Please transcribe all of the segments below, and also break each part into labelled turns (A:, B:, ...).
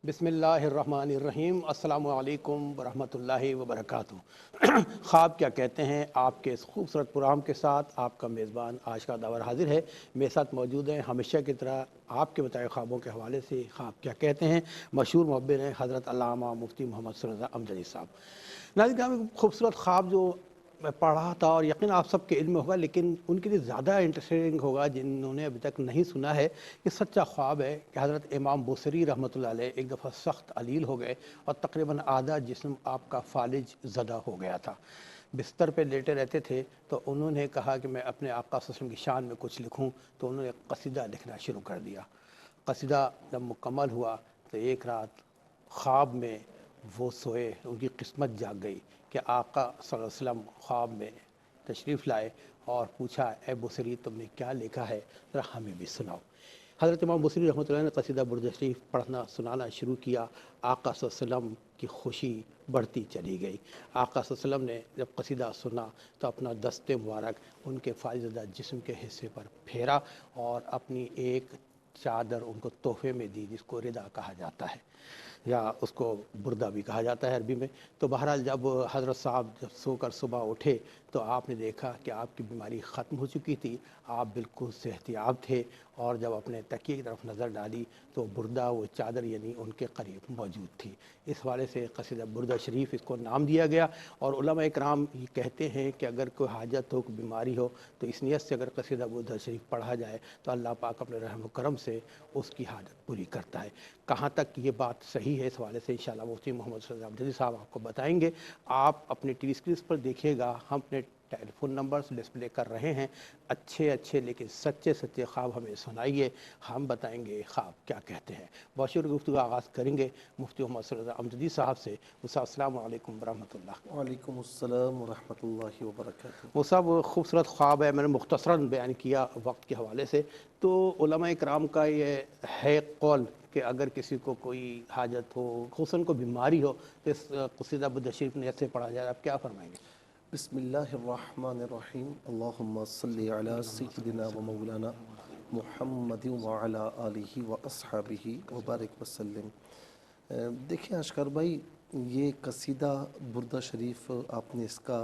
A: بسم اللہ الرحمن الرحیم۔ السلام علیکم ورحمۃ اللہ وبرکاتہ۔ خواب کیا کہتے ہیں آپ کے اس خوبصورت پروگرام کے ساتھ آپ کا میزبان آج کا داور حاضر ہے۔ میرے ساتھ موجود ہیں ہمیشہ کی طرح آپ کے بتائے خوابوں کے حوالے سے خواب کیا کہتے ہیں مشہور معبر ہیں حضرت علامہ مفتی محمد صلی اللہ امجدی صاحب۔ ناظرین گرامی، خوبصورت خواب جو میں پڑھ رہا تھا اور یقین آپ سب کے علم ہوگا، لیکن ان کے لیے زیادہ انٹرسٹنگ ہوگا جنہوں نے ابھی تک نہیں سنا ہے، کہ سچا خواب ہے کہ حضرت امام بصری رحمۃ اللہ علیہ ایک دفعہ سخت علیل ہو گئے اور تقریباً آدھا جسم آپ کا فالج زدہ ہو گیا تھا۔ بستر پہ لیٹے رہتے تھے تو انہوں نے کہا کہ میں اپنے آقا صلی اللہ علیہ وسلم کی شان میں کچھ لکھوں، تو انہوں نے ایک قصیدہ لکھنا شروع کر دیا۔ قصیدہ جب مکمل ہوا تو ایک رات خواب میں وہ سوئے، ان کی قسمت جاگ گئی کہ آقا صلی اللہ علیہ وسلم خواب میں تشریف لائے اور پوچھا، اے بصری تم نے کیا لکھا ہے، ذرا ہمیں بھی سناؤ۔ حضرت امام بصری رحمۃ اللہ نے قصیدہ برد شریف پڑھنا سنانا شروع کیا۔ آقا صلی اللہ علیہ وسلم کی خوشی بڑھتی چلی گئی۔ آقا صلی اللہ علیہ وسلم نے جب قصیدہ سنا تو اپنا دست مبارک ان کے فالج زدہ جسم کے حصے پر پھیرا اور اپنی ایک چادر ان کو تحفے میں دی، جس کو ردا کہا جاتا ہے یا اس کو بردہ بھی کہا جاتا ہے عربی میں۔ تو بہرحال جب حضرت صاحب جب سو کر صبح اٹھے تو آپ نے دیکھا کہ آپ کی بیماری ختم ہو چکی تھی، آپ بالکل صحت یاب تھے، اور جب اپنے تکیے کی طرف نظر ڈالی تو بردہ وہ چادر یعنی ان کے قریب موجود تھی۔ اس حوالے سے قصیدہ بردہ شریف اس کو نام دیا گیا، اور علماء اکرام یہ کہتے ہیں کہ اگر کوئی حاجت ہو، کوئی بیماری ہو، تو اس نیت سے اگر قصیدہ بردہ شریف پڑھا جائے تو اللہ پاک اپنے رحم و کرم سے اس کی حاجت پوری کرتا ہے۔ کہاں تک یہ بات صحیح ہے، اس حوالے سے انشاءاللہ مفتی محمد صلی اللہ علیہ وسلم صاحب آپ کو بتائیں گے۔ آپ اپنے ٹی وی اسکرین پر دیکھیے گا، ہم اپنے ٹیلی فون نمبرز ڈسپلے کر رہے ہیں۔ اچھے لیکن سچے خواب ہمیں سنائیے، ہم بتائیں گے خواب کیا کہتے ہیں۔ بہت شکریہ۔ گفتگو آغاز کریں گے مفتی محمد صلی اللہ امجدی صاحب سے۔ السلام علیکم ورحمۃ اللہ۔
B: وعلیکم السلام ورحمۃ اللہ وبرکاتہ۔
A: وہ سب خوبصورت خواب ہے، میں نے مختصراً بیان کیا وقت کے حوالے سے۔ تو علماء اکرام کا یہ ہے قول کہ اگر کسی کو کوئی حاجت ہو، خصوصاً کو بیماری ہو، تو اس قصیدہ برد شریف نے ایسے پڑھا جائے، آپ کیا فرمائیں گے؟
B: بسم اللہ الرحمن الرحیم۔ اللہم صلی علی سیدنا و مولانا محمد وعلی آلہ و اصحابہ وبارک وسلم۔ دیکھیں اشکر بھائی، یہ قصیدہ بردہ شریف آپ نے اس کا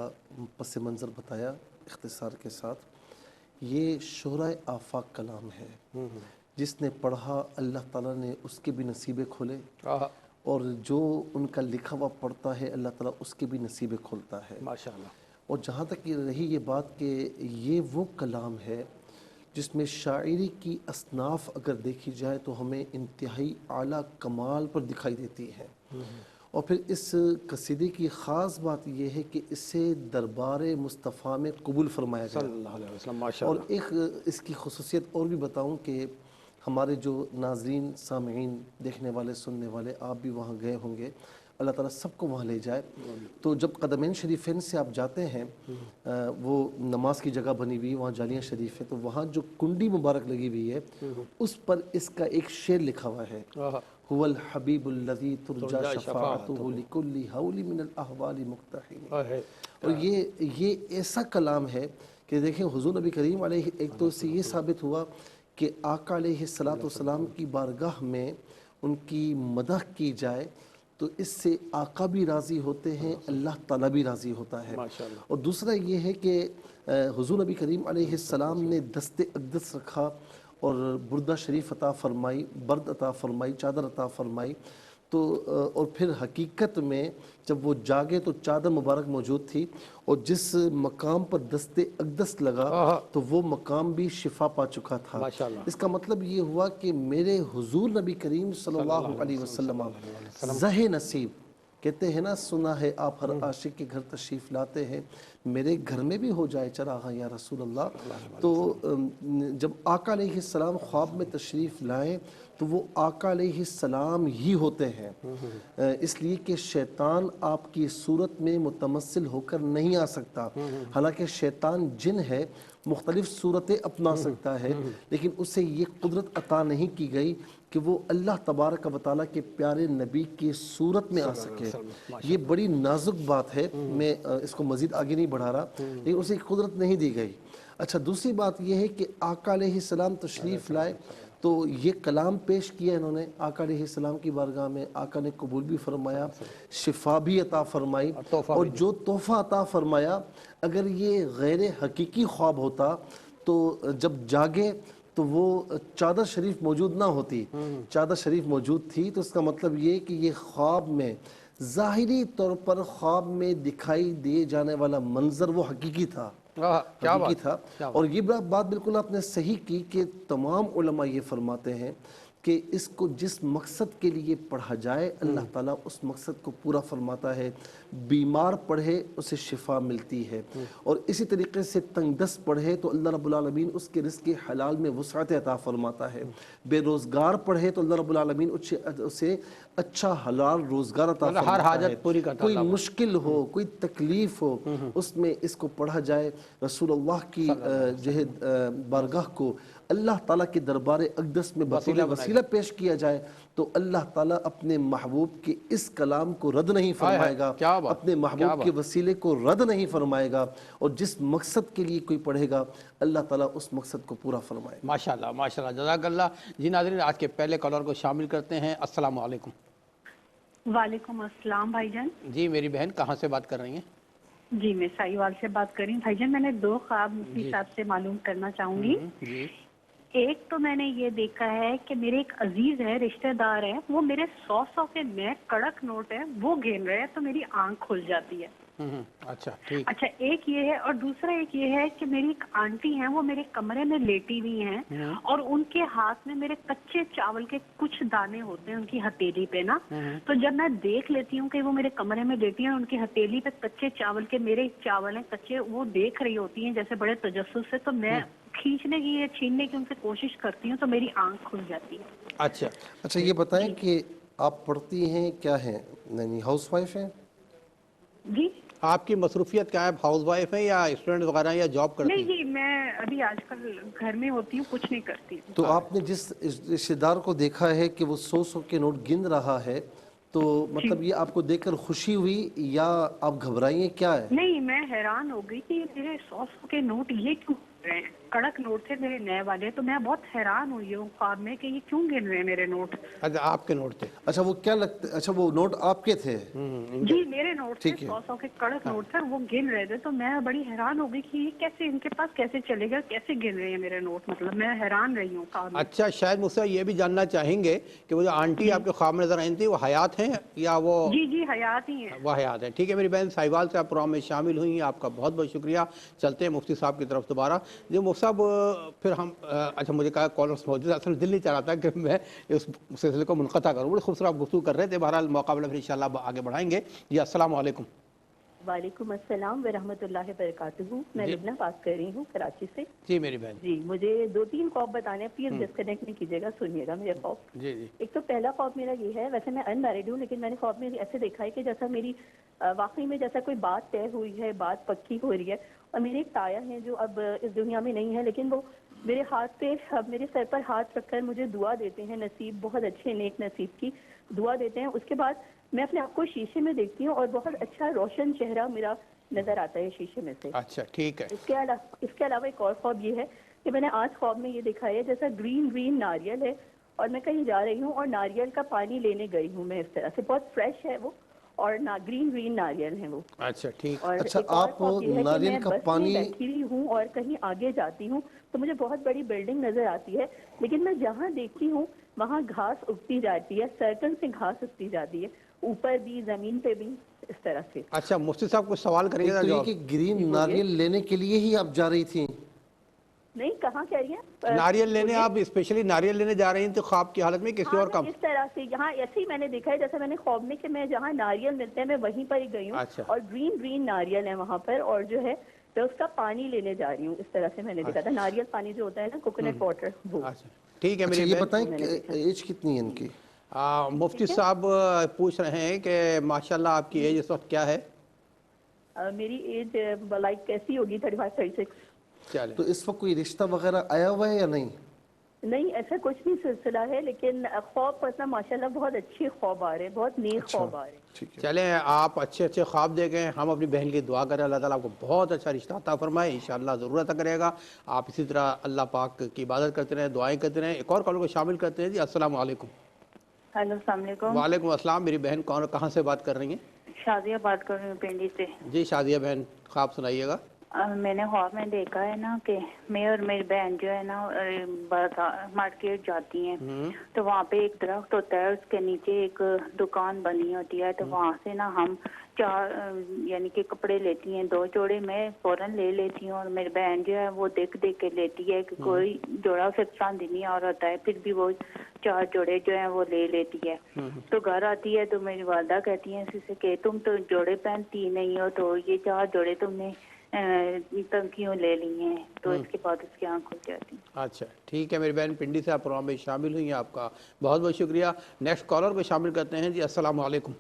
B: پس منظر بتایا اختصار کے ساتھ۔ یہ شعراء آفاق کلام ہے، جس نے پڑھا اللہ تعالیٰ نے اس کے بھی نصیبے کھولے، اور جو ان کا لکھا ہوا پڑھتا ہے اللہ تعالیٰ اس کے بھی نصیبے کھولتا ہے۔
A: ماشاءاللہ۔
B: اور جہاں تک یہ رہی یہ بات کہ یہ وہ کلام ہے جس میں شاعری کی اصناف اگر دیکھی جائے تو ہمیں انتہائی اعلیٰ کمال پر دکھائی دیتی ہے۔ اور پھر اس قصیدے کی خاص بات یہ ہے کہ اسے دربار مصطفیٰ میں قبول فرمایا گیا۔
A: صلی اللہ علیہ وسلم۔
B: اور
A: ماشاءاللہ۔
B: ایک اس کی خصوصیت اور بھی بتاؤں کہ ہمارے جو ناظرین، سامعین، دیکھنے والے، سننے والے، آپ بھی وہاں گئے ہوں گے، اللہ تعالیٰ سب کو وہاں لے جائے۔ تو جب قدمین شریفین سے آپ جاتے ہیں، وہ نماز کی جگہ بنی ہوئی، وہاں جالیاں شریف ہے، تو وہاں جو کنڈی مبارک لگی ہوئی ہے اس پر اس کا ایک شعر لکھا ہوا ہے، هو الحبیب الذی ترجا شفاعتہ لکل حول من الاحوال مقتحم۔ اور یہ ایسا کلام ہے کہ دیکھیں حضور نبی کریم علیہ، ایک تو اس سے یہ ثابت ہوا کہ آقا علیہ السلام کی بارگاہ میں ان کی مدح کی جائے تو اس سے آقا بھی راضی ہوتے ہیں، اللہ تعالیٰ بھی راضی ہوتا ہے۔ اور دوسرا یہ ہے کہ حضور نبی کریم علیہ السلام نے دست اقدس رکھا اور بردہ شریف عطا فرمائی، برد عطا فرمائی، چادر عطا فرمائی۔ تو اور پھر حقیقت میں جب وہ جاگے تو چادر مبارک موجود تھی، اور جس مقام پر دست اقدس لگا تو وہ مقام بھی شفا پا چکا تھا۔ اس کا مطلب یہ ہوا کہ میرے حضور نبی کریم صلی اللہ علیہ وسلم زہ نصیب، کہتے ہیں نا، سنا ہے آپ ہر عاشق کے گھر تشریف لاتے ہیں، میرے گھر میں بھی ہو جائے چراغاں یا رسول اللہ۔ تو جب آقا علیہ السلام خواب میں تشریف لائیں تو وہ آقا علیہ السلام ہی ہوتے ہیں، اس لیے کہ شیطان آپ کی صورت میں متمثل ہو کر نہیں آ سکتا۔ حالانکہ شیطان جن ہے، مختلف صورتیں اپنا سکتا ہے، لیکن اسے یہ قدرت عطا نہیں کی گئی کہ وہ اللہ تبارک و تعالیٰ کے پیارے نبی کی صورت میں آ سکے۔ یہ بڑی نازک بات ہے، میں اس کو مزید آگے نہیں بڑھا رہا، لیکن اسے قدرت نہیں دی گئی۔ اچھا، دوسری بات یہ ہے کہ آقا علیہ السلام تشریف لائے تو یہ کلام پیش کیا انہوں نے آقا علیہ السلام کی بارگاہ میں، آقا نے قبول بھی فرمایا، شفا بھی عطا فرمائی، اور جو تحفہ عطا فرمایا اگر یہ غیر حقیقی خواب ہوتا تو جب جاگے تو وہ چادر شریف موجود نہ ہوتی، چادر شریف موجود تھی تو اس کا مطلب یہ کہ یہ خواب میں ظاہری طور پر خواب میں دکھائی دیے جانے والا منظر وہ حقیقی تھا، حقیقی تھا۔ اور یہ بات بالکل آپ نے صحیح کی کہ تمام علماء یہ فرماتے ہیں کہ اس کو جس مقصد کے لیے پڑھا جائے اللہ تعالیٰ اس مقصد کو پورا فرماتا ہے، بیمار پڑھے اسے شفا ملتی ہے، اور اسی طریقے سے تنگ دست پڑھے تو اللہ رب العالمین اس کے رزق حلال میں وسعت عطا فرماتا ہے، بے روزگار پڑھے تو اللہ رب العالمین اسے اچھا حلال روزگار عطا فرماتا ہے، کوئی مشکل ہو کوئی تکلیف ہو اس میں اس کو پڑھا جائے، رسول اللہ کی بارگاہ کو اللہ تعالیٰ کے دربار اقدس میں بطور وسیلہ پیش کیا جائے تو اللہ تعالیٰ اپنے محبوب کے اس کلام کو رد نہیں فرمائے گا، اپنے محبوب کے وسیلے کو رد نہیں فرمائے گا، اور جس مقصد کے لیے کوئی پڑھے گا اللہ تعالیٰ اس مقصد کو پورا فرمائے گا۔
A: ماشاءاللہ ماشاءاللہ، جزاک اللہ۔ جی ناظرین، آج کے پہلے کالر کو شامل کرتے ہیں۔ السلام علیکم۔
C: وعلیکم السلام بھائی جان۔
A: جی میری بہن، کہاں سے بات کر رہی ہیں؟
C: جی میں سائیوال سے بات کر رہی ہوں بھائی جان۔ میں نے 2 خواب مفتی صاحب سے معلوم کرنا چاہوں گی۔
A: جی
C: ایک تو میں نے یہ دیکھا ہے کہ میرے ایک عزیز ہے، رشتہ دار ہے، وہ میرے 100 کے نئے کڑک نوٹ ہیں وہ گن رہے ہیں تو میری آنکھ کھل جاتی ہے۔
A: اچھا ٹھیک۔
C: اچھا ایک یہ ہے، اور دوسرا ایک یہ ہے کہ میری ایک آنٹی ہیں، وہ میرے کمرے میں لیٹی ہوئی ہیں اور ان کے ہاتھ میں میرے کچے چاول کے کچھ دانے ہوتے ہیں ان کی ہتھیلی پہ نا، تو جب میں دیکھ لیتی ہوں کہ وہ میرے کمرے میں لیٹی ہیں اور ان کی ہتھیلی پہ کچے چاول کے میرے چاول ہیں کچے، وہ دیکھ رہی ہوتی ہیں جیسے بڑے تجسس سے، تو میں کھینچنے کی یا چھیننے کی ان سے کوشش کرتی ہوں تو میری آنکھ کھل جاتی ہے۔
B: اچھا یہ بتائیں کہ آپ پڑھتی ہیں کیا ہیں، یعنی ہاؤس وائف ہیں؟
C: جی
A: آپ کی مصروفیت کیا ہے؟ ہاؤس وائف ہیں یا اسٹوڈنٹ وغیرہ یا جاب کرتی ہیں؟
C: نہیں جی، میں ابھی آج کل گھر میں ہوتی ہوں، کچھ نہیں کرتی۔
B: تو آپ نے جس رشتہ دار کو دیکھا ہے کہ وہ 100 کے نوٹ گن رہا ہے تو مطلب یہ آپ کو دیکھ کر خوشی ہوئی یا آپ گھبرائی ہیں، کیا ہے؟
C: نہیں، میں حیران ہو گئی کہ میرے 100 کے نوٹ یہ کیوں گن رہے ہیں، کڑک نوٹ تھے میرے نئے والے، تو میں بہت حیران ہوئی ہوں خواب میں کہ یہ کیوں گن رہے ہیں میرے نوٹ۔
A: اچھا آپ کے نوٹ تھے؟
B: اچھا وہ کیا لگتا ہے، اچھا وہ نوٹ آپ کے تھے؟
C: جی میرے نوٹ تھے، 100 کے کڑک نوٹ تھے، وہ گن رہے تھے، تو میں بڑی حیران ہو گئی کہ یہ کیسے ان کے پاس کیسے چلے گا، کیسے گن رہے ہیں میرے نوٹ، مطلب میں حیران رہی ہوں خواب میں۔
A: اچھا شاید مجھ سے یہ بھی جاننا چاہیں گے کہ وہ جو آنٹی آپ کے خواب میں نظر آئی تھی وہ حیات ہیں یا وہ؟
C: جی حیات ہی ہیں۔
A: وہ حیات ہیں، ٹھیک ہے میری بہن، سائیوال سے آپ پروگرام میں شامل ہوئی ہیں، آپ کا بہت بہت شکریہ۔ چلتے ہیں مفتی صاحب کی طرف دوبارہ۔ جی مفتی صاحب پھر ہم اچھا مجھے کہا کالرس موجود ہے، اصل دل نہیں چاہ رہا تھا کہ میں اس سلسلے کو منقطع کروں، بڑی خوبصورت آپ گفتگو کر رہے تھے، بہرحال موقع ملا پھر انشاءاللہ آگے بڑھائیں گے۔ جی السلام علیکم۔
D: وعلیکم السلام ورحمۃ اللہ وبرکاتہ۔ میں لبنہ بات کر رہی ہوں کراچی سے۔
A: جی میری بہن۔
D: جی مجھے 2-3 خواب بتانے ہیں، پلیز ڈسکنیکٹ نہیں کیجیے گا، سنیے گا میرے خواب۔
A: جی
D: ایک تو پہلا خواب میرا یہ ہے، ویسے میں ان میرڈ ہوں لیکن میں نے خواب میں ایسے دیکھا ہے کہ جیسا میری واقعی میں جیسا کوئی بات طے ہوئی ہے، بات پکی ہو رہی ہے، اور میرے ایک تایا ہیں جو اب اس دنیا میں نہیں ہے، لیکن وہ میرے ہاتھ پہ میرے سر پر ہاتھ رکھ کر مجھے دعا دیتے ہیں، نصیب بہت اچھے نیک نصیب کی دعا دیتے ہیں۔ اس کے بعد میں اپنے آپ کو شیشے میں دیکھتی ہوں اور بہت اچھا روشن چہرہ میرا نظر آتا ہے شیشے میں سے۔
A: اچھا ٹھیک ہے۔
D: اس کے علاوہ ایک اور خواب یہ ہے کہ میں نے آج خواب میں یہ دیکھا ہے جیسا گرین ناریل ہے اور میں کہیں جا رہی ہوں اور ناریل کا پانی لینے گئی ہوں میں، اس طرح سے بہت فریش ہے وہ اور گرین ناریل ہیں وہ۔
A: اچھا ٹھیک۔
D: اور
B: اچھا
D: ایک اور
B: آپ
D: خواب یہ ہے کہ
B: ناریل
D: میں
B: کا
D: بس
B: پانی
D: میں بیٹھی ہوئی ہوں اور کہیں آگے جاتی ہوں تو مجھے بہت بڑی بلڈنگ نظر آتی ہے، لیکن میں جہاں دیکھتی ہوں وہاں گھاس اگتی جاتی ہے، سرکل سے گھاس اگتی جاتی ہے، اوپر بھی زمین پہ بھی، اس طرح سے۔
A: اچھا مفتی صاحب کچھ سوال کریں گے؟
B: تو یہ کہ گرین ناریل لینے کے لیے ہی آپ جا رہی تھیں؟
D: نہیں، کہاں کہہ رہی ہیں؟
A: ناریل لینے آپ اسپیشلی ناریل لینے جا رہی ہیں تو خواب کی حالت میں کسی اور کام؟
D: اس طرح سے یہاں ایسے ہی میں نے دیکھا ہے جیسا میں نے خواب میں کہ میں جہاں ناریل ملتے ہیں میں وہیں پر ہی گئی ہوں، اور گرین ناریل ہے وہاں پر، اور جو ہے میں اس کا پانی لینے جا رہی ہوں، اس طرح سے میں نے دیکھا تھا، ناریل پانی جو ہوتا ہے نا، کوکونٹ واٹر، وہ۔
A: ٹھیک ہے
B: اچھا
A: میری
B: یہ
A: بہن،
B: بتائیں ایج کتنی ہے ان کی؟
A: مفتی صاحب پوچھ رہے ہیں کہ ماشاءاللہ آپ کی ایج اس وقت کیا ہے؟
D: میری ایج لائک کیسی ہوگی 35-36۔
B: تو اس وقت کوئی رشتہ وغیرہ آیا ہوا ہے یا نہیں؟
D: نہیں ایسا کچھ نہیں سلسلہ ہے، لیکن خواب پڑھنا ماشاءاللہ بہت اچھے خواب آ رہے ہیں، بہت نیک خواب آ رہے ہیں۔
B: ٹھیک ہے،
A: چلیں آپ اچھے اچھے خواب دیکھیں، ہم اپنی بہن کی دعا کریں اللہ تعالیٰ آپ کو بہت اچھا رشتہ عطا فرمائے، انشاءاللہ ضرور عطا کرے گا۔ آپ اسی طرح اللہ پاک کی عبادت کرتے رہیں، دعائیں کرتے رہیں۔ ایک اور کالر کو شامل کرتے ہیں جی، السلام علیکم۔
C: ہیلو، السلام علیکم۔
A: وعلیکم السلام، میری بہن کون کہاں سے بات کر رہی ہیں؟
C: شادیہ بات کر رہی ہوں پنڈی سے۔
A: جی شادیہ بہن، خواب سنائیے گا۔
C: میں نے خواب میں دیکھا ہے نا کہ میں اور میری بہن جو ہے نا مارکیٹ جاتی ہیں، تو وہاں پہ ایک درخت ہوتا ہے، اس کے نیچے ایک دکان بنی ہوتی ہے، تو وہاں سے نا ہم چار یعنی کہ کپڑے لیتی ہیں، 2 جوڑے میں فوراً لے لیتی ہوں، اور میری بہن جو ہے وہ دیکھ کے لیتی ہے کہ کوئی جوڑا اسے پسند ہی نہیں آ رہا ہے، پھر بھی وہ 4 جوڑے جو ہیں وہ لے لیتی ہے۔ تو گھر آتی ہے تو میری والدہ کہتی ہیں اسی سے کہ تم تو جوڑے پہنتی نہیں ہو، تو یہ 4 جوڑے تم نے تنکیوں لے لی ہیں، تو اس کے بعد اس کی آنکھ کھل جاتی۔
A: اچھا ٹھیک ہے میری بہن، پنڈی سے آپ پروگرام میں شامل ہوئی ہیں، آپ کا بہت بہت شکریہ۔ نیکسٹ کالر کو شامل کرتے ہیں جی، السلام علیکم۔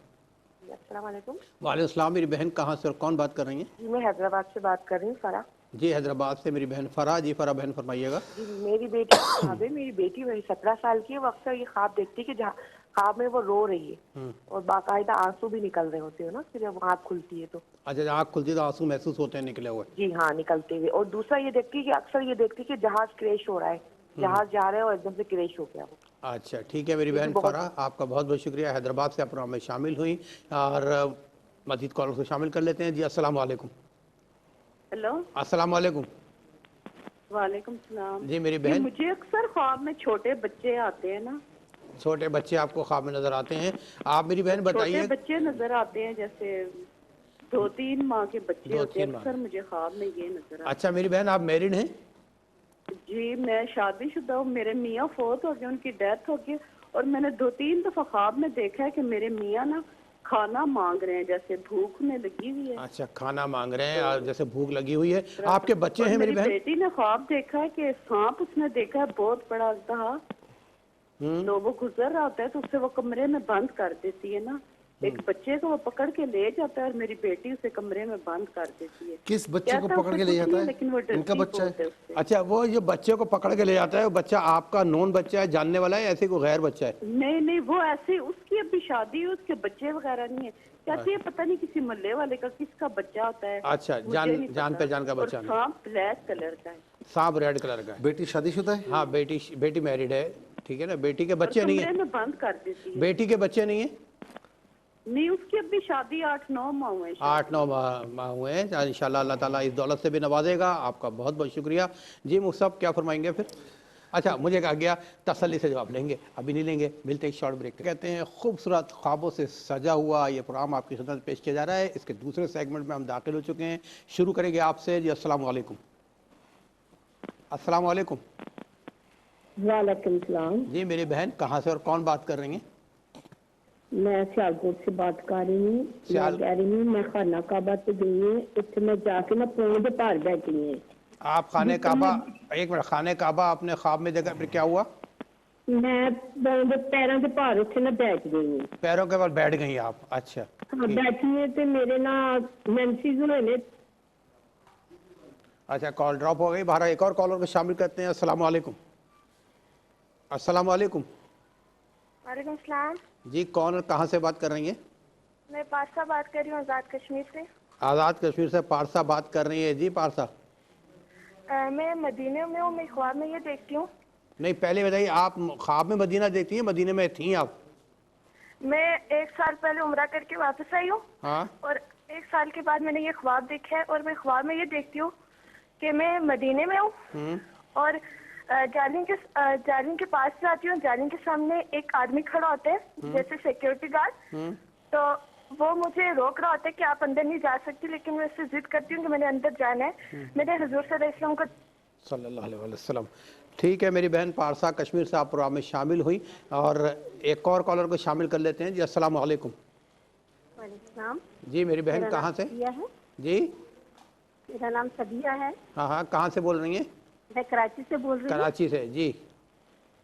E: السلام علیکم
A: وعلیکم السلام، میری بہن کہاں سے اور کون بات کر رہی ہیں؟
E: جی، میں حیدرآباد سے بات کر رہی ہوں، فرح۔
A: جی حیدرآباد سے میری بہن فرح، جی فرح بہن فرمائیے گا۔
E: جی میری بیٹی کا خواب ہے، میری بیٹی وہی 17 سال کی ہے، وہ اکثر یہ خواب دیکھتی ہے کہ جہاں خواب میں وہ رو رہی ہے اور باقاعدہ آنسو بھی نکل رہے ہوتے ہیں نا، پھر جب آنکھ کھلتی ہے تو
A: اچھا جب آنکھ کھلتی ہے تو آنسو محسوس ہوتے ہیں نکلے ہوئے؟
E: جی ہاں نکلتے ہوئے، اور دوسرا یہ دیکھتی ہے کہ اکثر یہ دیکھتی ہے کہ جہاز کریش ہو رہا ہے، جہاز جا رہا ہے اور ایک دم سے کریش ہو گیا وہ۔
A: اچھا ٹھیک ہے میری بہن فرح، آپ کا بہت بہت شکریہ، حیدرآباد سے آپ پروگرام میں شامل ہوئی، اور مزید کالر کو شامل کر لیتے ہیں جی، السلام علیکم۔
C: ہیلو،
A: السلام علیکم۔
C: وعلیکم السلام۔
A: جی میری بہن،
C: مجھے اکثر خواب میں چھوٹے بچے آتے ہیں نا،
A: چھوٹے بچے آپ کو خواب میں نظر آتے ہیں، آپ میری بہن
C: چھوٹے
A: بتائیے۔
C: بچے نظر آتے ہیں، جیسے 2-3 ماہ کے بچے ہوتے ہیں،
A: 2-3 ماہ۔
C: اکثر مجھے خواب میں یہ نظر آتا
A: اچھا میری بہن آپ میرڈ ہیں؟
C: ہے۔ جی میں شادی شدہ ہوں، میرے میاں فوت ہو گئے، ان کی ڈیتھ ہو گئی، اور میں نے 2-3 دفعہ خواب میں دیکھا ہے کہ میرے میاں نا کھانا مانگ رہے ہیں، جیسے بھوک انہیں لگی ہوئی ہے۔
A: اچھا کھانا مانگ رہے ہیں اور جیسے بھوک لگی ہوئی ہے۔ آپ کے بچے
C: اور
A: ہیں میری بہن؟
C: بیٹی نے خواب دیکھا ہے کہ سانپ اس نے دیکھا ہے بہت بڑا تھا، تو وہ گزر رہا ہوتا ہے تو اسے وہ کمرے میں بند کر دیتی ہے نا، ایک بچے کو وہ پکڑ کے لے جاتا ہے اور میری بیٹی اسے کمرے میں بند کر دیتی ہے۔
B: کس بچے کو
C: کہتا
B: پکڑ
C: اسے
B: کے لے
C: کچھ
B: جاتا
C: نہیں،
B: ہے؟
C: لیکن وہ
B: ان کا
C: ڈرتی
B: بچہ
C: بہت
B: ہے؟
C: ہے اس سے۔
A: اچھا وہ جو بچے کو پکڑ کے لے جاتا ہے وہ بچہ آپ کا نون بچہ ہے، جاننے والا ہے، ایسے کوئی غیر بچہ ہے؟
C: نہیں وہ ایسے، اس کی ابھی شادی ہے، اس کے بچے وغیرہ نہیں ہے، کہتی ہے پتہ نہیں کسی محلے والے کا کس کا بچہ ہوتا ہے،
A: اچھا
C: مجھے
A: جان
C: نہیں
A: جان
C: پتا۔
A: پہچان کا
C: اور
A: بچہ نہیں؟
C: سانپ بلیک کلر کا ہے،
A: سانپ ریڈ کلر کا ہے؟
B: بیٹی شادی شدہ ہے؟
A: ہاں بیٹی میرڈ ہے، ٹھیک ہے نا، بیٹی کے
C: اور
A: بچے نہیں
C: کمرے
A: ہیں؟
C: میں بند کر دیتی ہے۔
A: بیٹی کے بچے نہیں ہیں؟
C: نہیں اس کی ابھی شادی 8-9 ماہ ہوئے ہیں۔
A: 8-9 ماہ ہوئے ہیں، انشاءاللہ اللہ تعالیٰ اس دولت سے بھی نوازے گا۔ آپ کا بہت بہت شکریہ جی۔ مصعب کیا فرمائیں گے پھر؟ اچھا مجھے کہا گیا تسلی سے جواب لیں گے، ابھی نہیں لیں گے، ملتے ایک شارٹ بریک۔ کہتے ہیں خوبصورت خوابوں سے سجا ہوا یہ پروگرام آپ کی خدمت میں پیش کیا جا رہا ہے، اس کے دوسرے سیگمنٹ میں ہم داخل ہو چکے ہیں، شروع کریں گے آپ سے جی۔ السلام علیکم۔ السلام علیکم۔
F: وعلیکم السلام،
A: جی میری بہن کہاں سے اور کون بات کر رہی ہیں؟
F: میں سیالکوٹ سے بات کر رہی ہوں۔ میں کہہ رہی ہوں میں خانہ کعبہ سے گئی ہوں، اتنے میں جا کے میں پونے کے پار بیٹھی ہوں۔
A: آپ خانہ کعبہ، ایک منٹ، خانہ کعبہ آپ نے خواب میں دیکھا، پھر کیا ہوا؟
F: میں پیروں کے پار اتنے میں بیٹھ گئی ہوں۔
A: پیروں کے بل بیٹھ گئی آپ؟ اچھا
F: ہاں بیٹھی ہوں تو میرے نا مینسز ہوئے نے۔
A: اچھا کال ڈراپ ہو گئی، بہرحال ایک اور کالر کو شامل کرتے ہیں۔ السلام علیکم۔ السلام علیکم۔
G: وعلیکم السلام،
A: جی کون اور کہاں سے بات کر رہی ہیں؟
G: میں پارسا بات کر رہی ہوں، آزاد کشمیر سے۔
A: آزاد کشمیر سے پارسا بات کر رہی ہیں جی پارسا؟
G: میں مدینے میں ہوں، میں خواب میں یہ دیکھتی ہوں،
A: نہیں پہلے بتائیے، آپ خواب میں مدینہ دیکھتی ہیں، مدینے میں تھیں آپ؟
G: میں 1 سال پہلے عمرہ کر کے واپس آئی ہوں،
A: ہاں
G: اور 1 سال کے بعد میں نے یہ خواب دیکھا ہے، اور میں خواب میں یہ دیکھتی ہوں کہ میں مدینے میں ہوں اور جالین کے پاس جاتی ہوں، جالین کے سامنے ایک آدمی کھڑا ہوتا ہے جیسے سیکیورٹی گارڈ، تو وہ مجھے روک رہا ہوتا ہے کہ آپ اندر نہیں جا سکتی، لیکن میں اس سے ضد کرتی ہوں کہ میں نے اندر جانا ہے، میں نے حضور صلی اللہ علیہ وسلم کو
A: صلی اللہ علیہ وسلم۔ ٹھیک ہے میری بہن پارسا کشمیر سے آپ پروگرام میں شامل ہوئی، اور ایک اور کالر کو شامل کر لیتے ہیں جی۔ السلام علیکم۔
D: وعلیکم السلام،
A: جی میری بہن کہاں سے؟
D: صبیہ ہے،
A: جی
D: میرا نام صبیہ ہے،
A: ہاں کہاں سے بول رہی ہیں؟
D: میں کراچی سے بول رہی ہوں۔
A: کراچی سے جی۔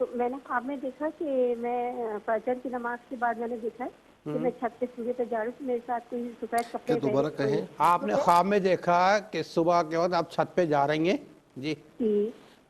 D: تو میں نے خواب میں دیکھا کہ میں فجر کی نماز کے بعد میں نے دیکھا کہ میں چھت پہ سورج پہ جا رہی ہوں، میرے ساتھ کوئی سفید کپڑے
B: کیا دوبارہ کہیں؟
A: آپ نے خواب میں دیکھا کہ صبح کے وقت آپ چھت پہ جا رہی ہیں جی؟
D: جی،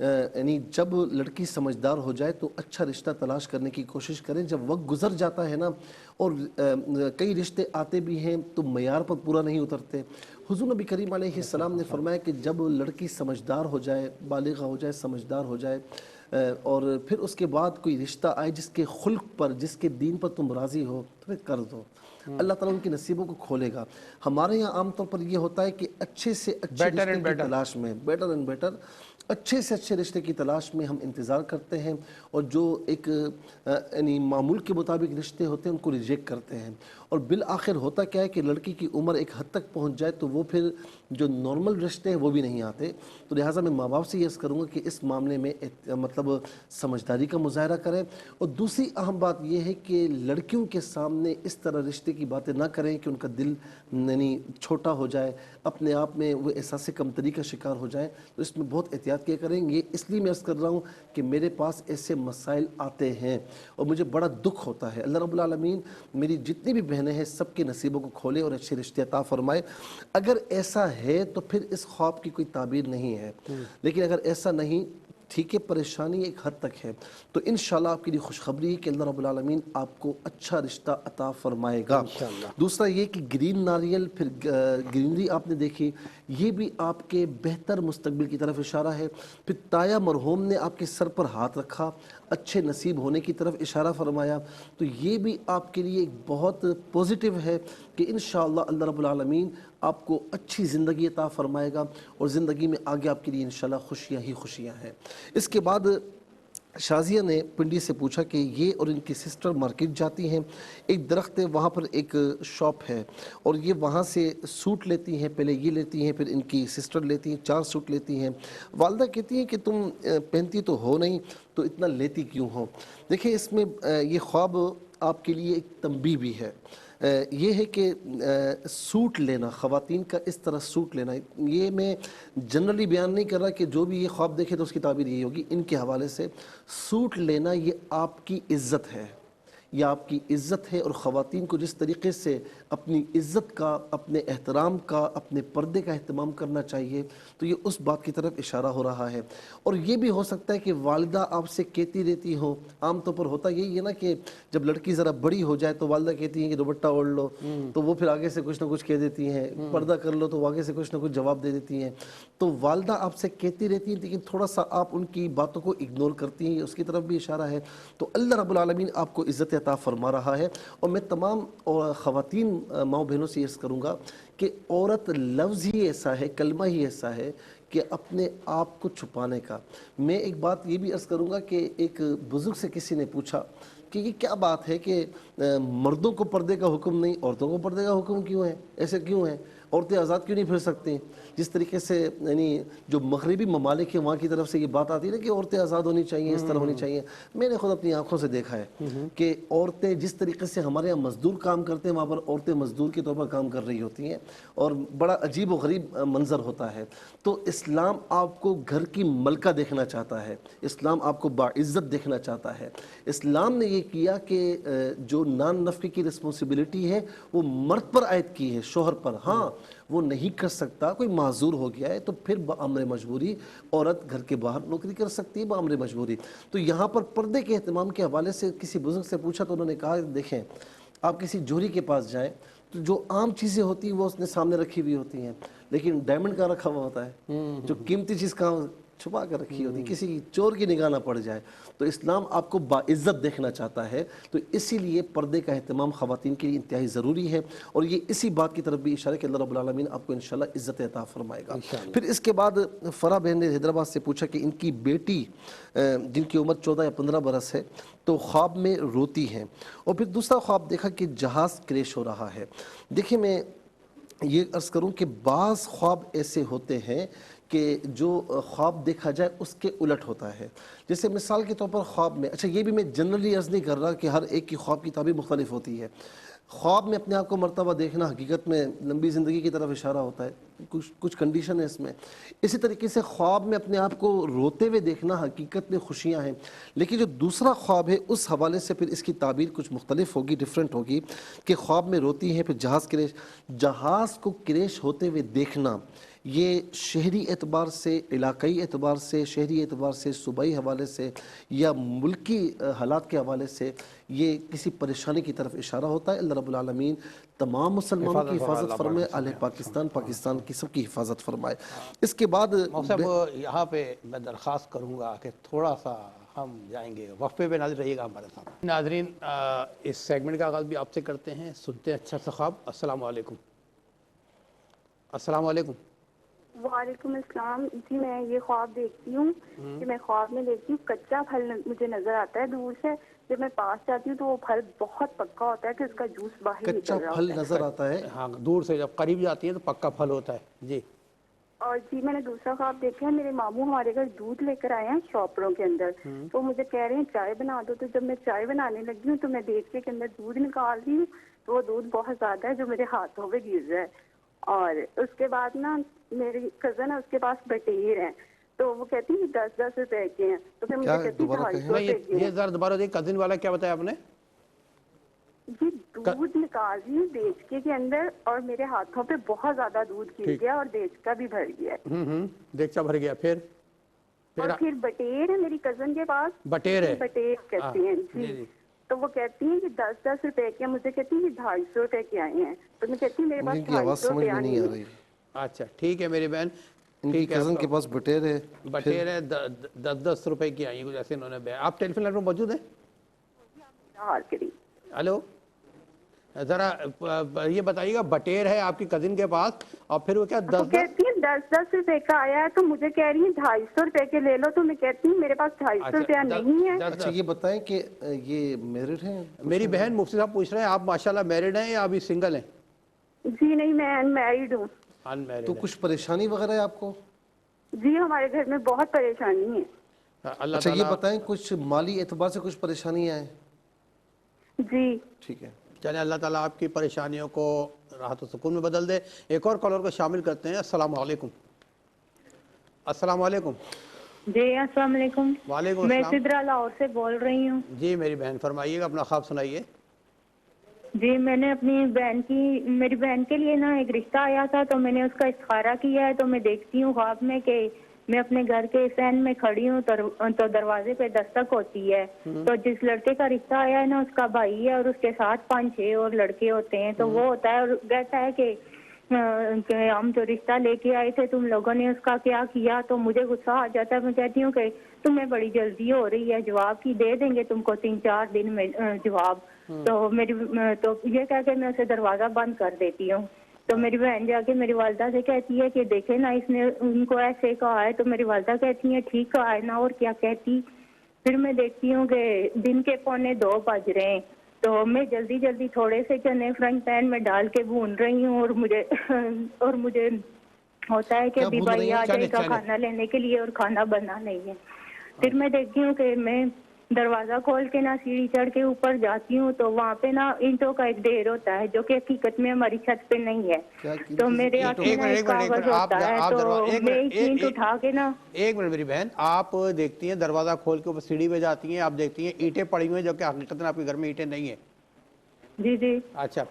B: یعنی جب لڑکی سمجھدار ہو جائے تو اچھا رشتہ تلاش کرنے کی کوشش کریں. جب وقت گزر جاتا ہے نا اور کئی رشتے آتے بھی ہیں تو معیار پر پورا نہیں اترتے. حضور نبی کریم علیہ السلام نے فرمایا کہ جب لڑکی سمجھدار ہو جائے, بالغہ ہو جائے, سمجھدار ہو جائے اور پھر اس کے بعد کوئی رشتہ آئے جس کے خلق پر, جس کے دین پر تم راضی ہو, تو پھر کر دو. اللہ تعالیٰ ان کے نصیبوں کو کھولے گا. ہمارے یہاں عام طور پر یہ ہوتا ہے کہ اچھے سے اچھے رشتے کی تلاش میں, بیٹر اینڈ بیٹر, اچھے سے اچھے رشتے کی تلاش میں ہم انتظار کرتے ہیں اور جو ایک یعنی معمول کے مطابق رشتے ہوتے ہیں ان کو ریجیکٹ کرتے ہیں. اور بالآخر ہوتا کیا ہے کہ لڑکی کی عمر ایک حد تک پہنچ جائے تو وہ پھر جو نارمل رشتے ہیں وہ بھی نہیں آتے. تو لہٰذا میں ماں باپ سے یہ عرض کروں گا کہ اس معاملے میں مطلب سمجھداری کا مظاہرہ کریں. اور دوسری اہم بات یہ ہے کہ لڑکیوں کے سامنے اس طرح رشتے کی باتیں نہ کریں کہ ان کا دل یعنی چھوٹا ہو جائے, اپنے آپ میں وہ احساس کمتری کا شکار ہو جائیں. تو اس میں بہت احتیاط کیا کریں. یہ اس لیے میں عرض کر رہا ہوں کہ میرے پاس ایسے مسائل آتے ہیں اور مجھے بڑا دکھ ہوتا ہے. اللہ رب العالمین میری جتنی بھی بہنیں ہیں سب کے نصیبوں کو کھولے اور اچھے رشتے عطا فرمائے. اگر ایسا ہے تو پھر اس خواب کی کوئی تعبیر نہیں ہے, لیکن اگر ایسا نہیں, ٹھیک ہے, پریشانی ایک حد تک ہے, تو انشاءاللہ آپ کے لیے خوشخبری ہے کہ اللہ رب العالمین آپ کو اچھا رشتہ عطا فرمائے گا. دوسرا یہ کہ گرین ناریل, پھر گرینری آپ نے دیکھی, یہ بھی آپ کے بہتر مستقبل کی طرف اشارہ ہے. پھر تایا مرحوم نے آپ کے سر پر ہاتھ رکھا, اچھے نصیب ہونے کی طرف اشارہ فرمایا, تو یہ بھی آپ کے لیے ایک بہت پوزیٹیو ہے کہ انشاءاللہ اللہ رب العالمین آپ کو اچھی زندگی عطا فرمائے گا اور زندگی میں آگے آپ کے لیے انشاءاللہ خوشیاں ہی خوشیاں ہیں. اس کے بعد شازیہ نے پنڈی سے پوچھا کہ یہ اور ان کی سسٹر مارکیٹ جاتی ہیں, ایک درخت ہے وہاں پر ایک شاپ ہے اور یہ وہاں سے سوٹ لیتی ہیں, پہلے یہ لیتی ہیں پھر ان کی سسٹر لیتی ہیں, 4 سوٹ لیتی ہیں. والدہ کہتی ہیں کہ تم پہنتی تو ہو نہیں تو اتنا لیتی کیوں ہو. دیکھیں اس میں یہ خواب آپ کے لیے ایک تنبیہ بھی ہے. یہ ہے کہ سوٹ لینا, خواتین کا اس طرح سوٹ لینا, یہ میں جنرلی بیان نہیں کر رہا کہ جو بھی یہ خواب دیکھے تو اس کی تعبیر یہی ہوگی. ان کے حوالے سے سوٹ لینا یہ آپ کی عزت ہے, یہ آپ کی عزت ہے. اور خواتین کو جس طریقے سے اپنی عزت کا, اپنے احترام کا, اپنے پردے کا اہتمام کرنا چاہیے, تو یہ اس بات کی طرف اشارہ ہو رہا ہے. اور یہ بھی ہو سکتا ہے کہ والدہ آپ سے کہتی رہتی ہوں, عام طور پر ہوتا یہی ہے نا کہ جب لڑکی ذرا بڑی ہو جائے تو والدہ کہتی ہیں کہ دوپٹہ اوڑھ لو, تو وہ پھر آگے سے کچھ نہ کچھ کہہ دیتی ہیں, پردہ کر لو تو وہ آگے سے کچھ نہ کچھ جواب دے دیتی ہیں. تو والدہ آپ سے کہتی رہتی ہیں لیکن تھوڑا سا آپ ان کی باتوں کو اگنور کرتی ہیں, اس کی طرف بھی اشارہ ہے. تو اللہ رب العالمین آپ کو عزت عطا فرما رہا ہے. اور میں تمام خواتین ماؤں بہنوں سے عرض کروں گا کہ عورت لفظ ہی ایسا ہے, کلمہ ہی ایسا ہے کہ اپنے آپ کو چھپانے کا. میں ایک بات یہ بھی عرض کروں گا کہ ایک بزرگ سے کسی نے پوچھا کہ یہ کیا بات ہے کہ مردوں کو پردے کا حکم نہیں, عورتوں کو پردے کا حکم کیوں ہے, ایسے کیوں ہے, عورتیں آزاد کیوں نہیں پھر سکتی. جس طریقے سے یعنی جو مغربی ممالک ہیں وہاں کی طرف سے یہ بات آتی ہے کہ عورتیں آزاد ہونی چاہیے, اس طرح ہونی چاہیے. میں نے خود اپنی آنکھوں سے دیکھا ہے کہ عورتیں جس طریقے سے ہمارے یہاں مزدور کام کرتے ہیں وہاں پر عورتیں مزدور کے طور پر کام کر رہی ہوتی ہیں اور بڑا عجیب و غریب منظر ہوتا ہے. تو اسلام آپ کو گھر کی ملکہ دیکھنا چاہتا ہے, اسلام آپ کو باعزت دیکھنا چاہتا ہے. اسلام نے یہ کیا کہ جو نان نفقے کی رسپانسبلٹی ہے وہ مرد پر عائد کی ہے, شوہر پر. ہاں وہ نہیں کر سکتا, کوئی معذور ہو گیا ہے تو پھر بامر مجبوری عورت گھر کے باہر نوکری کر سکتی ہے بامر مجبوری. تو یہاں پر پردے کے اہتمام کے حوالے سے کسی بزرگ سے پوچھا تو انہوں نے کہا دیکھیں آپ کسی جوہری کے پاس جائیں تو جو عام چیزیں ہوتی ہیں وہ اس نے سامنے رکھی ہوئی ہوتی ہیں, لیکن ڈائمنڈ کہاں رکھا ہوا ہوتا ہے, جو قیمتی چیز کہاں چھپا کر رکھی ہوتی, کسی چور کی نگاہ نہ پڑ جائے. تو اسلام آپ کو باعزت دیکھنا چاہتا ہے, تو اسی لیے پردے کا اہتمام خواتین کے لیے انتہائی ضروری ہے. اور یہ اسی بات کی طرف بھی اشارہ ہے کہ اللہ رب العالمین آپ کو انشاءاللہ عزت عطا فرمائے گا. پھر اس کے بعد فرح بہن نے حیدرآباد سے پوچھا کہ ان کی بیٹی جن کی عمر 14 یا 15 برس ہے تو خواب میں روتی ہیں, اور پھر دوسرا خواب دیکھا کہ جہاز کریش ہو رہا ہے. دیکھیں میں یہ عرض کروں کہ بعض خواب ایسے ہوتے ہیں کہ جو خواب دیکھا جائے اس کے الٹ ہوتا ہے, جیسے مثال کے طور پر خواب میں، اچھا یہ بھی میں جنرلی عرض نہیں کر رہا کہ ہر ایک کی خواب کی تعبیر مختلف ہوتی ہے. خواب میں اپنے آپ کو مرتبہ دیکھنا حقیقت میں لمبی زندگی کی طرف اشارہ ہوتا ہے، کچھ کنڈیشن ہے اس میں. اسی طریقے سے خواب میں اپنے آپ کو روتے ہوئے دیکھنا حقیقت میں خوشیاں ہیں. لیکن جو دوسرا خواب ہے اس حوالے سے پھر اس کی تعبیر کچھ مختلف ہوگی، ڈیفرنٹ ہوگی، کہ خواب میں روتی ہے پھر جہاز کو کریش ہوتے ہوئے دیکھنا، یہ شہری اعتبار سے، علاقائی اعتبار سے، شہری اعتبار سے، صوبائی حوالے سے یا ملکی حالات کے حوالے سے یہ کسی پریشانی کی طرف اشارہ ہوتا ہے. اللہ رب العالمین تمام مسلمانوں کی حفاظت فرمائے، اہل پاکستان کی سب کی حفاظت فرمائے. اس کے بعد
A: صاحب یہاں پہ میں درخواست کروں گا کہ تھوڑا سا ہم جائیں گے وقفے پہ، ناظر رہیے گا ہمارے ساتھ. ناظرین اس سیگمنٹ کا آغاز بھی آپ سے کرتے ہیں، سنتے ہیں اچھا سا خواب. السلام علیکم. السلام علیکم.
G: وعلیکم السلام. جی میں یہ خواب دیکھتی ہوں کہ میں خواب میں دیکھتی ہوں کچا پھل مجھے نظر آتا ہے دور سے. جب میں پاس جاتی ہوں تو وہ پھل بہت پکا ہوتا ہے کہ اس کا جوس باہر
B: کچا
G: نکل رہا
B: پھل
G: ہوتا ہے.
B: نظر آتا ہے.
A: ہاں دور سے جب قریب جاتی ہیں تو پکا پھل ہوتا ہے. جی.
G: اور جی میں نے دوسرا خواب دیکھا ہے، میرے ماموں ہمارے گھر دودھ لے کر آئے ہیں شاپروں کے اندر، تو مجھے کہہ رہے ہیں چائے بنا دو. تو جب میں چائے بنانے لگی ہوں تو میں دیکھتے کے اندر دودھ نکال رہی ہوں تو وہ دودھ بہت زیادہ ہے جو میرے ہاتھوں پہ گر رہا ہے. اور اس کے بعد نا میری کزن ہے، اس کے پاس بٹیر ہیں، تو وہ کہتی ہیں 10-10 روپے کے ہیں. تو پھر مجھے کہتی 250 روپے کے
A: یہ
G: ہیں.
A: ذرا دوبارہ دیکھ، کزن والا کیا بتایا آپ نے؟
G: جی دودھ نکال رہی ہوں دیچکے کے اندر اور میرے ہاتھوں پہ بہت زیادہ دودھ گر گیا اور دیچکا بھی بھر گیا ہے.
A: دیکھتا بھر گیا.
G: اور پھر بٹیر ہے میری کزن کے پاس.
A: بٹیر ہے.
G: بٹیر کہتے ہیں جی. تو وہ کہتی ہیں کہ 10-10 روپے کے، مجھے کہتی ہیں کہ 250 روپے کے آئے ہیں. تو میں کہتی ہوں میرے پاس
B: ان کی آواز
G: 250
B: سمجھ
G: روپے
B: میں نہیں آ
G: نہیں
B: رہی.
A: اچھا ٹھیک ہے میری بہن،
B: ان کی کزن کے پاس بٹیر ہے.
A: بٹیر ہے 10-10 روپے کی آئی کچھ ایسے انہوں نے. آپ ٹیلی فون لائن پر موجود ہیں؟ ہلو، ذرا یہ بتائیے گا، بٹیر ہے آپ کی کزن کے پاس اور پھر وہ کیا 10-10
G: کہتی ہیں 10-10 روپے کا آیا ہے، تو مجھے کہہ رہی ہیں 250 روپے کے لے لو. تو میں کہتی ہوں میرے پاس 250 روپیہ نہیں ہے.
B: اچھا یہ بتائیں کہ یہ میرڈ ہیں؟
A: میری بہن مفتی صاحب پوچھ رہے ہیں آپ ماشاءاللہ میرڈ ہیں یا ابھی سنگل ہیں؟
G: جی نہیں، میں ان میریڈ ہوں.
B: تو کچھ پریشانی وغیرہ ہے آپ کو؟
G: جی ہمارے گھر میں بہت پریشانی ہے.
B: اچھا یہ بتائیں کچھ مالی اعتبار سے کچھ پریشانیاں ہیں؟
G: جی
B: ٹھیک ہے.
A: چلیں اللہ تعالیٰ آپ کی پریشانیوں کو راحت و سکون میں بدل دے. ایک اور کالر کو شامل کرتے ہیں. السلام علیکم. السلام علیکم.
H: جی السلام علیکم.
A: وعلیکم
H: میں
A: السلام.
H: سدرا لاہور سے بول رہی ہوں.
A: جی میری بہن فرمائیے گا، اپنا خواب سنائیے.
H: جی میں نے اپنی میری بہن کے لیے نا ایک رشتہ آیا تھا، تو میں نے اس کا استخارہ کیا ہے. تو میں دیکھتی ہوں خواب میں کہ میں اپنے گھر کے صحن میں کھڑی ہوں تو دروازے پہ دستک ہوتی ہے. تو جس لڑکے کا رشتہ آیا ہے نا اس کا بھائی ہے اور اس کے ساتھ 5-6 اور لڑکے ہوتے ہیں. تو وہ ہوتا ہے اور کہتا ہے کہ ہم تو رشتہ لے کے آئے تھے، تم لوگوں نے اس کا کیا کیا. تو مجھے غصہ آ جاتا ہے. میں کہتی ہوں کہ تمہیں بڑی جلدی ہو رہی ہے جواب کی، دے دیں گے تم کو 3-4 دن میں جواب. تو یہ کہہ کے میں اسے دروازہ بند کر دیتی ہوں. تو میری بہن جا کے میری والدہ سے کہتی ہے کہ دیکھے نا اس نے ان کو ایسے کہا ہے. تو میری والدہ کہتی ہیں ٹھیک کہا ہے نا، اور کیا کہتی. پھر میں دیکھتی ہوں کہ دن کے 1:45 بج رہے ہیں. تو میں جلدی جلدی تھوڑے سے چنے فرنگ پین میں ڈال کے بھون رہی ہوں اور مجھے ہوتا ہے کہ ابھی بھائی آ جائے گا کھانا لینے کے لیے اور کھانا بنا نہیں ہے. پھر میں دیکھتی ہوں کہ میں دروازہ کھول کے نا سیڑھی چڑھ کے اوپر جاتی ہوں تو وہاں پہ نا اینٹوں کا ایک ڈھیر ہوتا ہے جو کہ حقیقت میں ہماری چھت پہ نہیں ہے. تو میرے ہاتھ میں نا ایک کاغذ ہوتا ہے تو میں ایک اینٹ اٹھا کے نا.
A: ایک منٹ میری بہن، آپ دیکھتی ہیں دروازہ کھول کے اوپر سیڑھی پہ جاتی ہیں، آپ دیکھتی ہیں اینٹیں پڑی ہوئی ہیں جو کہ حقیقت میں آپ کے گھر میں اینٹیں نہیں ہیں.
H: جی جی.
A: اچھا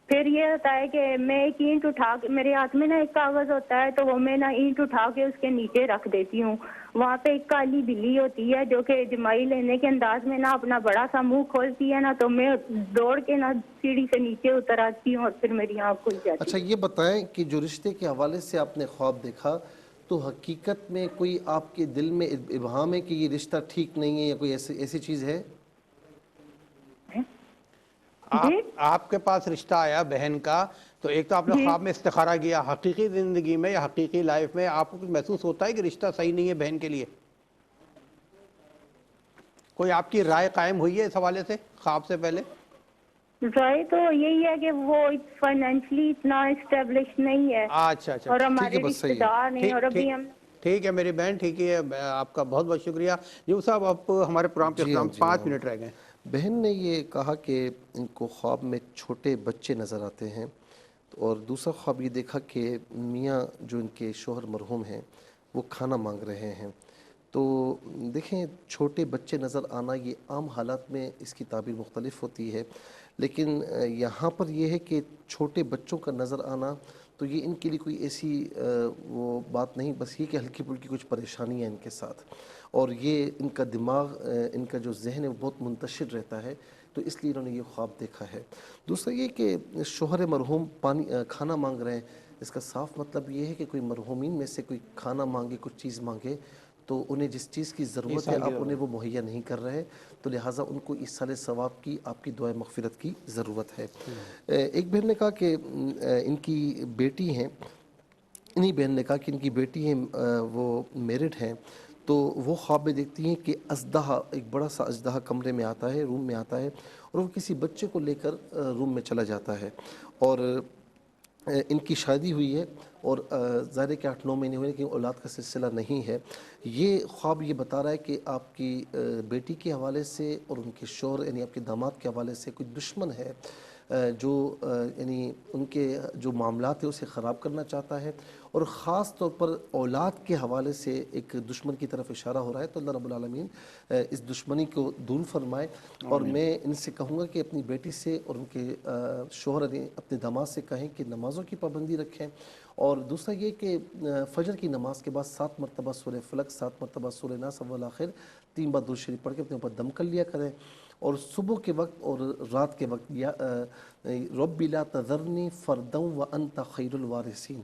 A: پھر
H: یہ ہوتا ہے کہ میں ایک اینٹ اٹھا کے، میرے ہاتھ میں نا ایک کاغذ ہوتا ہے تو وہ میں نا اینٹ اٹھا کے اس کے نیچے رکھ دیتی ہوں. وہاں پہ ایک کالی بلی ہوتی ہے جو کہ جمائی لینے کے انداز میں نا اپنا بڑا سا منہ کھولتی ہے نا. تو میں دوڑ کے نا سیڑھی سے نیچے اتر آتی ہوں اور پھر میری آنکھ کھل جاتی ہے.
B: اچھا یہ بتائیں کہ جو رشتے کے حوالے سے آپ نے خواب دیکھا تو حقیقت میں کوئی آپ کے دل میں ابہام ہے کہ یہ رشتہ ٹھیک نہیں ہے یا کوئی ایسی چیز ہے؟
A: آپ کے پاس رشتہ آیا بہن کا، تو ایک تو آپ نے خواب میں استخارہ کیا، حقیقی زندگی میں یا حقیقی لائف میں آپ کو کچھ محسوس ہوتا ہے کہ رشتہ صحیح نہیں ہے بہن کے لیے؟ کوئی آپ کی رائے قائم ہوئی ہے اس حوالے سے خواب سے پہلے؟
H: رائے تو یہی ہے کہ وہ فائنینشلی اتنا اسٹیبلش نہیں ہے.
A: اچھا
H: اور ہمارے رشتے دار ہیں اور ابھی ہم
A: ٹھیک ہے میری بہن، ٹھیک ہے، آپ کا بہت بہت شکریہ۔ جو صاحب آپ ہمارے پروگرام کے اختتام 5 منٹ رہ گئے۔
B: بہن نے یہ کہا کہ ان کو خواب میں چھوٹے بچے نظر آتے ہیں، اور دوسرا خواب یہ دیکھا کہ میاں جو ان کے شوہر مرحوم ہیں وہ کھانا مانگ رہے ہیں۔ تو دیکھیں، چھوٹے بچے نظر آنا یہ عام حالات میں اس کی تعبیر مختلف ہوتی ہے، لیکن یہاں پر یہ ہے کہ چھوٹے بچوں کا نظر آنا تو یہ ان کے لیے کوئی ایسی وہ بات نہیں، بس یہ کہ ہلکی پھلکی کچھ پریشانی ہے ان کے ساتھ، اور یہ ان کا دماغ، ان کا جو ذہن ہے وہ بہت منتشر رہتا ہے، تو اس لیے انہوں نے یہ خواب دیکھا ہے۔ دوسرا یہ کہ شوہر مرحوم کھانا مانگ رہے ہیں، اس کا صاف مطلب یہ ہے کہ کوئی مرحومین میں سے کوئی کھانا مانگے، کچھ چیز مانگے، تو انہیں جس چیز کی ضرورت ہے آپ انہیں وہ مہیا نہیں کر رہے، تو لہٰذا ان کو ایصال ثواب کی، آپ کی دعائے مغفرت کی ضرورت ہے۔ ایک بہن نے کہا کہ ان کی بیٹی ہیں، انہی بہن نے کہا کہ ان کی بیٹی ہیں، وہ میرڈ ہیں، تو وہ خواب میں دیکھتی ہیں کہ اژدہا، ایک بڑا سا اژدہا کمرے میں آتا ہے، روم میں آتا ہے، اور وہ کسی بچے کو لے کر روم میں چلا جاتا ہے، اور ان کی شادی ہوئی ہے، اور ظاہر ہے کہ 8-9 مہینے ہوئے، لیکن اولاد کا سلسلہ نہیں ہے۔ یہ خواب یہ بتا رہا ہے کہ آپ کی بیٹی کے حوالے سے اور ان کے شوہر یعنی آپ کے داماد کے حوالے سے کوئی دشمن ہے جو یعنی ان کے جو معاملات ہیں اسے خراب کرنا چاہتا ہے، اور خاص طور پر اولاد کے حوالے سے ایک دشمن کی طرف اشارہ ہو رہا ہے۔ تو اللہ رب العالمین اس دشمنی کو دور فرمائے، اور میں ان سے کہوں گا کہ اپنی بیٹی سے اور ان کے شوہر اپنے داماد سے کہیں کہ نمازوں کی پابندی رکھیں، اور دوسرا یہ کہ فجر کی نماز کے بعد 7 مرتبہ سورہ فلق، 7 مرتبہ سورہ ناس والآخر، 3 بار درود شریف پڑھ کے اپنے اوپر دم کر لیا کریں، اور صبح کے وقت اور رات کے وقت یا ربی لا تذرنی فردا وانت خیر الوارثین،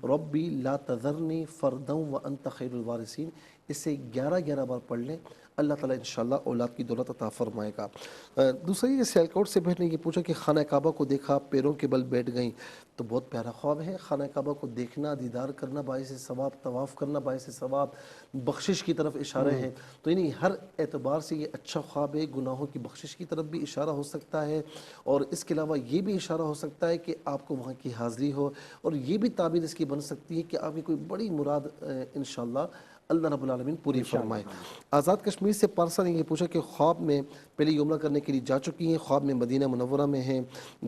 B: ربی لا تذرنی فردا وانت خیر الوارثین، اسے 11 بار پڑھ لیں، اللہ تعالیٰ انشاءاللہ اولاد کی دولت عطا فرمائے گا۔ دوسرا یہ سیالکوٹ سے بہن نے یہ پوچھا کہ خانہ کعبہ کو دیکھا، پیروں کے بل بیٹھ گئیں، تو بہت پیارا خواب ہے۔ خانہ کعبہ کو دیکھنا، دیدار کرنا باعث ثواب، طواف کرنا باعث ثواب، بخشش کی طرف اشارے ہیں، تو یعنی ہر اعتبار سے یہ اچھا خواب ہے۔ گناہوں کی بخشش کی طرف بھی اشارہ ہو سکتا ہے، اور اس کے علاوہ یہ بھی اشارہ ہو سکتا ہے کہ آپ کو وہاں کی حاضری ہو، اور یہ بھی تعبیر اس کی بن سکتی ہے کہ آپ کی کوئی بڑی مراد انشاءاللہ اللہ رب العالمین پوری فرمائے۔ آزاد کشمیر سے پارسا نے یہ پوچھا کہ خواب میں پہلے عمرہ کرنے کے لیے جا چکی ہیں، خواب میں مدینہ منورہ میں ہیں،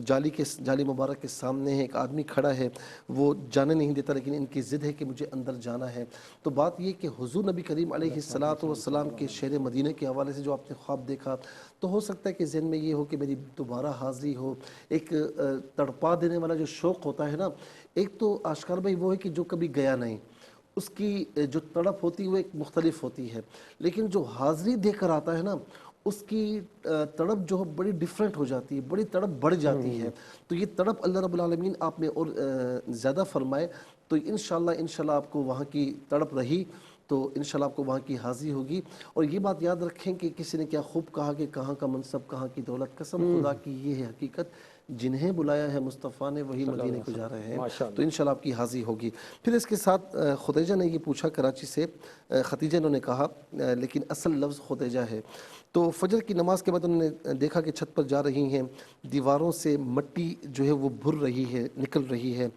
B: جالی مبارک کے سامنے ہے، ایک آدمی کھڑا ہے، وہ جانے نہیں دیتا، لیکن ان کی ضد ہے کہ مجھے اندر جانا ہے۔ تو بات یہ کہ حضور نبی کریم علیہ السلام کے شہر مدینہ کے حوالے سے جو آپ نے خواب دیکھا، تو ہو سکتا ہے کہ ذہن میں یہ ہو کہ میری دوبارہ حاضری ہو، ایک تڑپا دینے والا جو شوق ہوتا ہے نا، ایک تو آشکار بھائی وہ ہے کہ جو کبھی گیا نہیں، اس کی جو تڑپ ہوتی ہے وہ ایک مختلف ہوتی ہے، لیکن جو حاضری دے کر آتا ہے نا، اس کی تڑپ جو بڑی ڈیفرنٹ ہو جاتی ہے، بڑی تڑپ بڑھ جاتی ہے۔ تو یہ تڑپ اللہ رب العالمین آپ میں اور زیادہ فرمائے، تو انشاءاللہ آپ کو وہاں کی تڑپ رہی تو انشاءاللہ آپ کو وہاں کی حاضری ہوگی۔ اور یہ بات یاد رکھیں کہ کسی نے کیا خوب کہا کہ کہاں کا منصب کہاں کی دولت، قسم خدا کی یہ ہے حقیقت، جنہیں بلایا ہے مصطفیٰ نے وہی مدینے کو جا رہے ہیں، تو انشاءاللہ آپ کی حاضری ہوگی۔ پھر اس کے ساتھ خدیجہ نے یہ پوچھا کراچی سے، ختیجہ انہوں نے کہا لیکن اصل لفظ خدیجہ ہے، تو فجر کی نماز کے بعد انہوں نے دیکھا کہ چھت پر جا رہی ہیں، دیواروں سے مٹی جو ہے وہ بھر رہی ہے، نکل رہی ہے،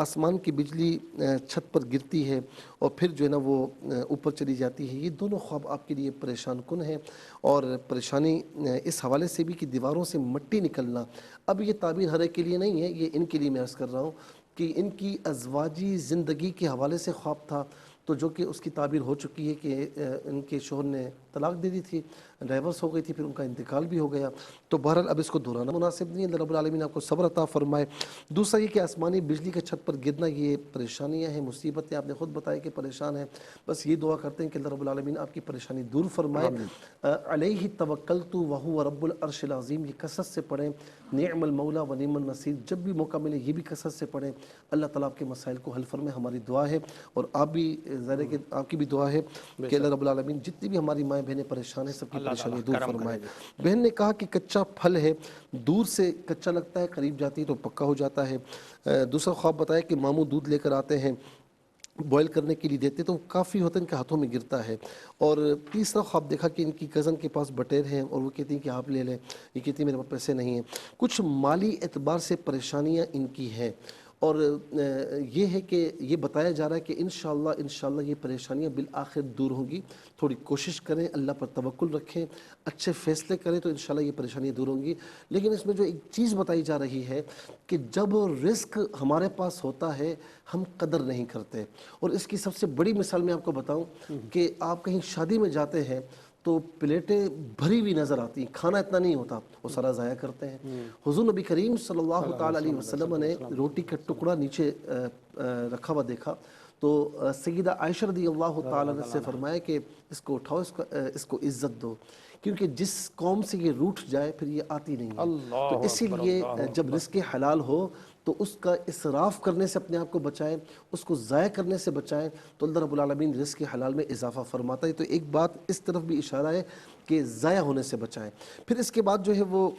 B: آسمان کی بجلی چھت پر گرتی ہے اور پھر جو ہے نا وہ اوپر چلی جاتی ہے۔ یہ دونوں خواب آپ کے لیے پریشان کن ہیں، اور پریشانی اس حوالے سے بھی کہ دیواروں سے مٹی نکلنا، اب یہ تعبیر ہر ایک کے لیے نہیں ہے، یہ ان کے لیے میں عرض کر رہا ہوں کہ ان کی ازواجی زندگی کے حوالے سے خواب تھا، تو جو کہ اس کی تعبیر ہو چکی ہے کہ ان کے شوہر نے طلاق دے دی تھی، ڈائیورس ہو گئی تھی، پھر ان کا انتقال بھی ہو گیا، تو بہرحال اب اس کو دہرانا مناسب نہیں ہے۔ اللہ رب العالمین آپ کو صبر عطا فرمائے۔ دوسرا یہ کہ آسمانی بجلی کے چھت پر گرنا یہ پریشانیاں ہیں، مصیبتیں، آپ نے خود بتایا کہ پریشان ہیں، بس یہ دعا کرتے ہیں کہ اللہ رب العالمین آپ کی پریشانی دور فرمائے۔ علیہ توکلت وہو رب العرش العظیم، یہ کثرت سے پڑھیں، نعم المولا و نعم النصیر، جب بھی موقع ملے یہ بھی کثرت سے پڑھیں، اللہ تعالیٰ آپ کے مسائل کو حل فرمائے، ہماری دعا ہے، اور آپ بھی ظاہر ہے کہ آپ کی بھی دعا ہے کہ اللہ رب العالمین جتنی بھی ہماری مائیں بہنیں پریشان ہیں سب کی پریشانی دور فرمائے۔ بہن نے کہا کہ کچا پھل ہے، دور سے کچا لگتا ہے، قریب جاتی ہے تو پکا ہو جاتا ہے۔ دوسرا خواب بتایا کہ ماموں دودھ لے کر آتے ہیں، بوائل کرنے کے لیے دیتے تو کافی ہوتا ہے، ان کے ہاتھوں میں گرتا ہے۔ اور تیسرا خواب دیکھا کہ ان کی کزن کے پاس بٹیر ہیں اور وہ کہتی ہیں کہ آپ لے لیں، یہ کہتی ہیں میرے پاس پیسے نہیں ہیں، کچھ مالی اعتبار سے پریشانیاں ان کی ہیں، اور یہ ہے کہ یہ بتایا جا رہا ہے کہ انشاءاللہ یہ پریشانیاں بالآخر دور ہوں گی. تھوڑی کوشش کریں, اللہ پر توکل رکھیں, اچھے فیصلے کریں تو انشاءاللہ یہ پریشانیاں دور ہوں گی. لیکن اس میں جو ایک چیز بتائی جا رہی ہے کہ جب رزق ہمارے پاس ہوتا ہے ہم قدر نہیں کرتے. اور اس کی سب سے بڑی مثال میں آپ کو بتاؤں کہ آپ کہیں شادی میں جاتے ہیں تو پلیٹیں بھری ہوئی نظر آتی ہیں, کھانا اتنا نہیں ہوتا, وہ سارا ضائع کرتے ہیں. حضور نبی کریم صلی اللہ تعالی علیہ وسلم نے روٹی کا ٹکڑا نیچے رکھا ہوا دیکھا تو سیدہ عائشہ رضی اللہ تعالی عنہ سے فرمایا کہ اس کو اٹھاؤ, اس کو عزت دو, کیونکہ جس قوم سے یہ روٹھ جائے پھر یہ آتی نہیں ہے. تو اسی لیے جب رزق حلال ہو تو اس کا اسراف کرنے سے اپنے آپ کو بچائیں, اس کو ضائع کرنے سے بچائیں, تو اللہ رب العالمین رزق حلال میں اضافہ فرماتا ہے. تو ایک بات اس طرف بھی اشارہ ہے کہ ضائع ہونے سے بچائیں. پھر اس کے بعد جو ہے وہ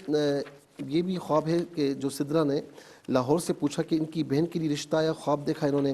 B: یہ بھی خواب ہے کہ جو سدرا نے لاہور سے پوچھا کہ ان کی بہن کے لیے رشتہ آیا, خواب دیکھا انہوں نے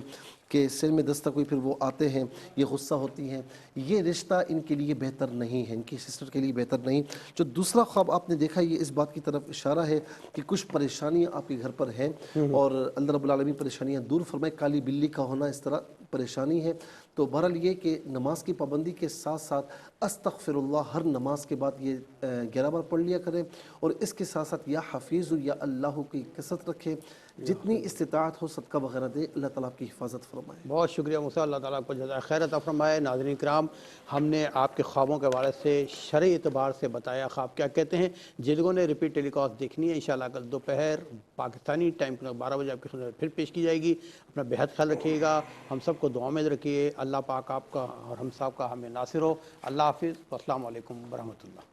B: کہ سر میں دستک ہوئی, پھر وہ آتے ہیں, یہ غصہ ہوتی ہیں. یہ رشتہ ان کے لیے بہتر نہیں ہے, ان کی سسٹر کے لیے بہتر نہیں. جو دوسرا خواب آپ نے دیکھا یہ اس بات کی طرف اشارہ ہے کہ کچھ پریشانیاں آپ کے گھر پر ہیں اور اللہ رب العالمین پریشانیاں دور فرمائے. کالی بلی کا ہونا اس طرح پریشانی ہے. تو بہرحال یہ کہ نماز کی پابندی کے ساتھ ساتھ استغفر اللہ ہر نماز کے بعد یہ 11 بار پڑھ لیا کریں, اور اس کے ساتھ ساتھ یا حفیظ یا اللہ کی کثرت رکھیں, جتنی استطاعت ہو صدقہ وغیرہ دیں, اللہ تعالیٰ آپ کی حفاظت فرمائے.
A: بہت شکریہ موسیٰ, اللہ تعالیٰ کو جزائے خیر عطا فرمائے. ناظرین کرام, ہم نے آپ کے خوابوں کے حوالے سے شرعی اعتبار سے بتایا خواب کیا کہتے ہیں. جن لوگوں نے ریپیٹ ٹیلی کاسٹ دیکھنی ہے انشاءاللہ کل دوپہر پاکستانی ٹائم 12 بجے آپ کی خدمت پھر پیش کی جائے گی. اپنا بہت خیال رکھیے گا, ہم سب کو دعا میں رکھیے. اللہ پاک آپ کا اور ہم سب کا ہمیں ناصر ہو. اللہ حافظ, والسلام علیکم ورحمۃ اللہ.